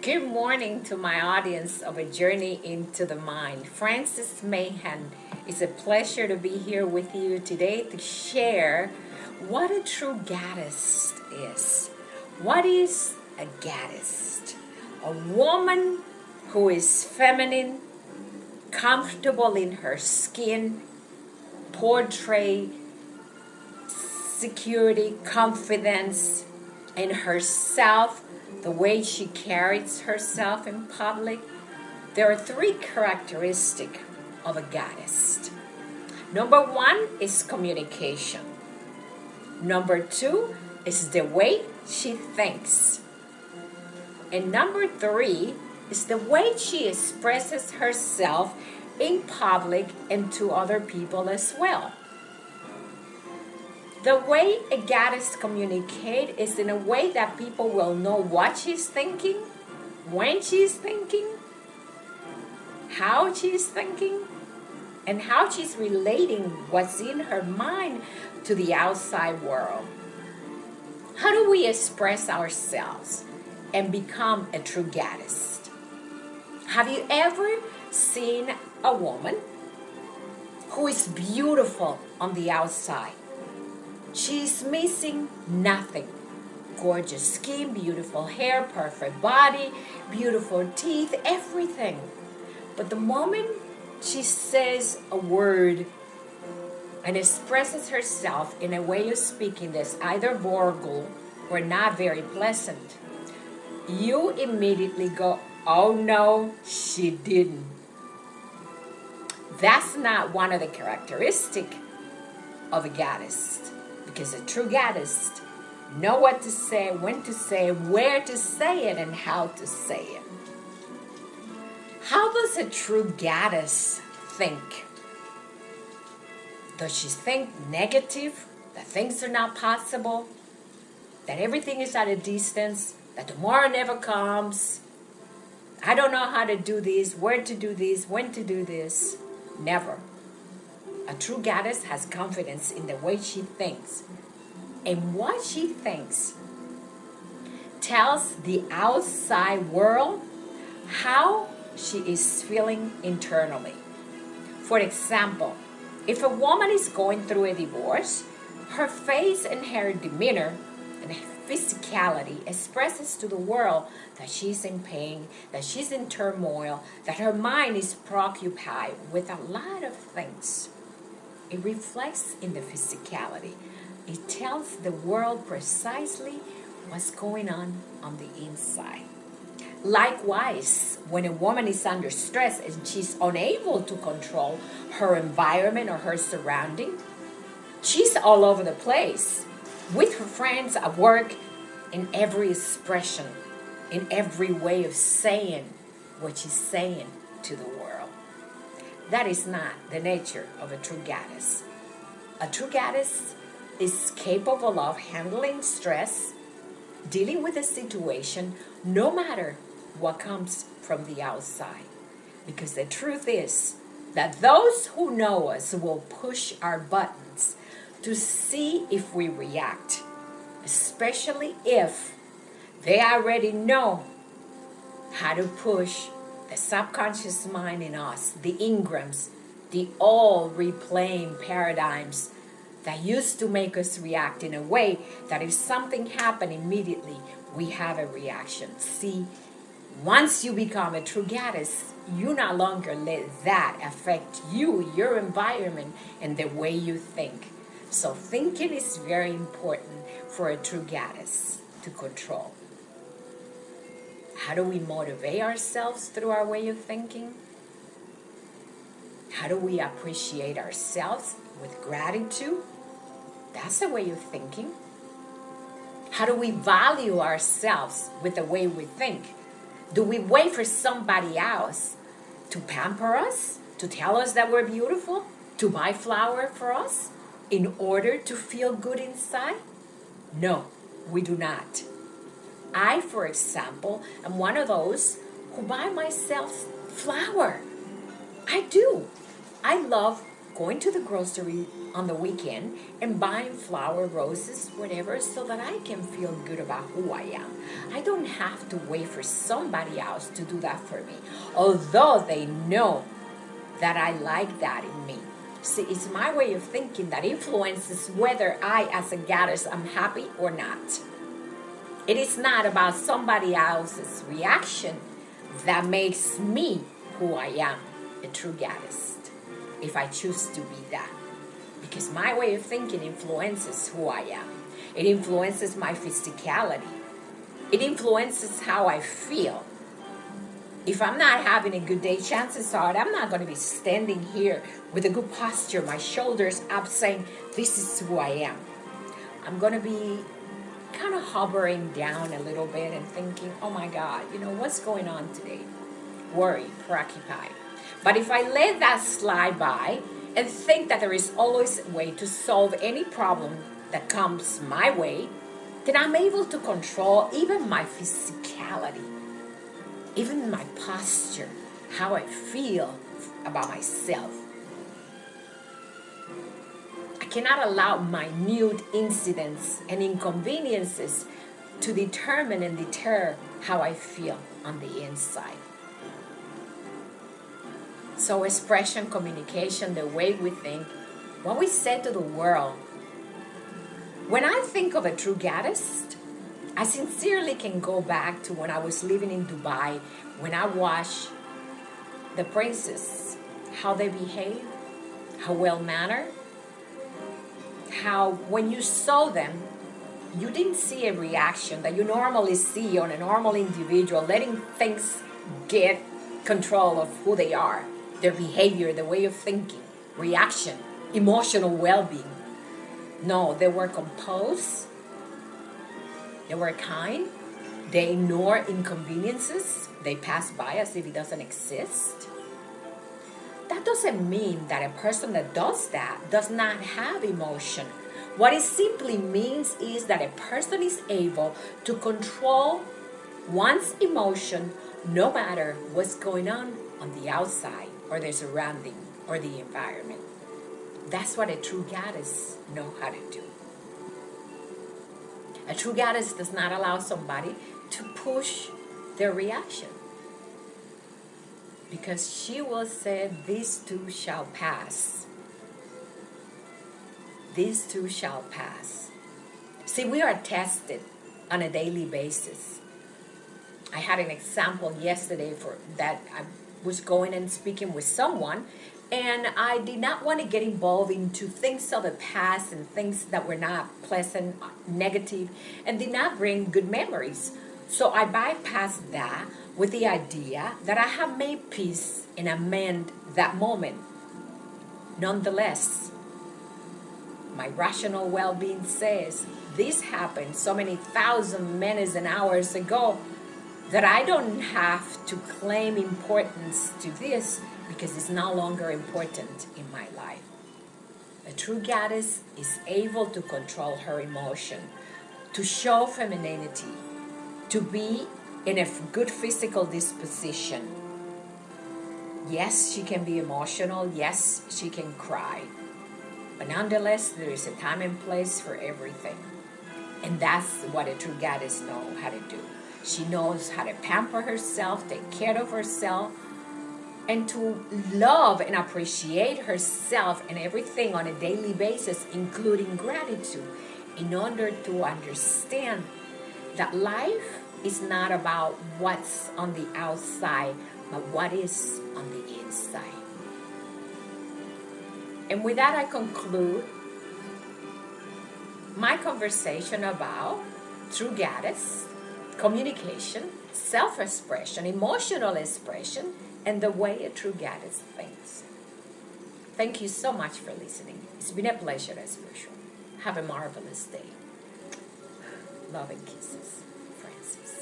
Good morning to my audience of A Journey into the Mind. Francis Mahan, it's a pleasure to be here with you today to share what a true goddess is. What is a goddess? A woman who is feminine, comfortable in her skin, portray security, confidence in herself, the way she carries herself in public. There are three characteristics of a goddess. Number one is communication. Number two is the way she thinks. And number three is the way she expresses herself in public and to other people as well. The way a goddess communicates is in a way that people will know what she's thinking, when she's thinking, how she's thinking, and how she's relating what's in her mind to the outside world. How do we express ourselves and become a true goddess? Have you ever seen a woman who is beautiful on the outside? She's missing nothing. Gorgeous skin, beautiful hair, perfect body, beautiful teeth, everything. But the moment she says a word and expresses herself in a way of speaking that's either vulgar or not very pleasant, you immediately go, oh no, she didn't. That's not one of the characteristics of a goddess. Because a true goddess know what to say, when to say, where to say it, and how to say it. How does a true goddess think? Does she think negative? That things are not possible? That everything is at a distance? That tomorrow never comes? I don't know how to do this, where to do this, when to do this. Never. A true goddess has confidence in the way she thinks. And what she thinks tells the outside world how she is feeling internally. For example, if a woman is going through a divorce, her face and her demeanor and physicality expresses to the world that she's in pain, that she's in turmoil, that her mind is preoccupied with a lot of things. It reflects in the physicality. It tells the world precisely what's going on the inside. Likewise, when a woman is under stress and she's unable to control her environment or her surrounding, she's all over the place with her friends at work in every expression, in every way of saying what she's saying to the world. That is not the nature of a true goddess. A true goddess is capable of handling stress, dealing with a situation, no matter what comes from the outside. Because the truth is that those who know us will push our buttons to see if we react, especially if they already know how to push the subconscious mind in us, the engrams, the all replaying paradigms that used to make us react in a way that if something happened immediately, we have a reaction. See, once you become a true goddess, you no longer let that affect you, your environment, and the way you think. So thinking is very important for a true goddess to control. How do we motivate ourselves through our way of thinking? How do we appreciate ourselves with gratitude? That's a way of thinking. How do we value ourselves with the way we think? Do we wait for somebody else to pamper us, to tell us that we're beautiful, to buy flowers for us in order to feel good inside? No, we do not. I, for example, am one of those who buy myself flower. I do. I love going to the grocery on the weekend and buying flower, roses, whatever, so that I can feel good about who I am. I don't have to wait for somebody else to do that for me, although they know that I like that in me. See, it's my way of thinking that influences whether I, as a goddess, am happy or not. It is not about somebody else's reaction that makes me who I am, a true goddess, if I choose to be that. Because my way of thinking influences who I am. It influences my physicality. It influences how I feel. If I'm not having a good day, chances are I'm not going to be standing here with a good posture, my shoulders up, saying, this is who I am. I'm going to be kind of hovering down a little bit and thinking, oh my God, what's going on today? Worried, preoccupied. But if I let that slide by and think that there is always a way to solve any problem that comes my way, then I'm able to control even my physicality, even my posture, how I feel about myself. I cannot allow minute incidents and inconveniences to determine and deter how I feel on the inside. So expression, communication, the way we think, what we say to the world. When I think of a true goddess, I sincerely can go back to when I was living in Dubai, when I watched the princes, how they behave, how well-mannered, how when you saw them, you didn't see a reaction that you normally see on a normal individual, letting things get control of who they are, their behavior, the way of thinking, reaction, emotional well-being. No, they were composed, they were kind, they ignore inconveniences, they pass by as if it doesn't exist. That doesn't mean that a person that does that does not have emotion. What it simply means is that a person is able to control one's emotion no matter what's going on the outside or the surrounding or the environment. That's what a true goddess knows how to do. A true goddess does not allow somebody to push their reaction, because she will say, "These too shall pass. These too shall pass." See, we are tested on a daily basis. I had an example yesterday for that. I was going and speaking with someone, and I did not want to get involved into things of the past and things that were not pleasant, negative, and did not bring good memories. So I bypassed that with the idea that I have made peace and amend that moment. Nonetheless, my rational well-being says this happened so many thousand minutes and hours ago that I don't have to claim importance to this because it's no longer important in my life. A true goddess is able to control her emotion, to show femininity, to be in a good physical disposition. Yes, she can be emotional. Yes, she can cry. But nonetheless, there is a time and place for everything. And that's what a true goddess knows how to do. She knows how to pamper herself, take care of herself, and to love and appreciate herself and everything on a daily basis, including gratitude, in order to understand that life is not about what's on the outside, but what is on the inside. And with that, I conclude my conversation about true goddess, communication, self-expression, emotional expression, and the way a true goddess thinks. Thank you so much for listening. It's been a pleasure as usual. Have a marvelous day. Love and kisses, Francis.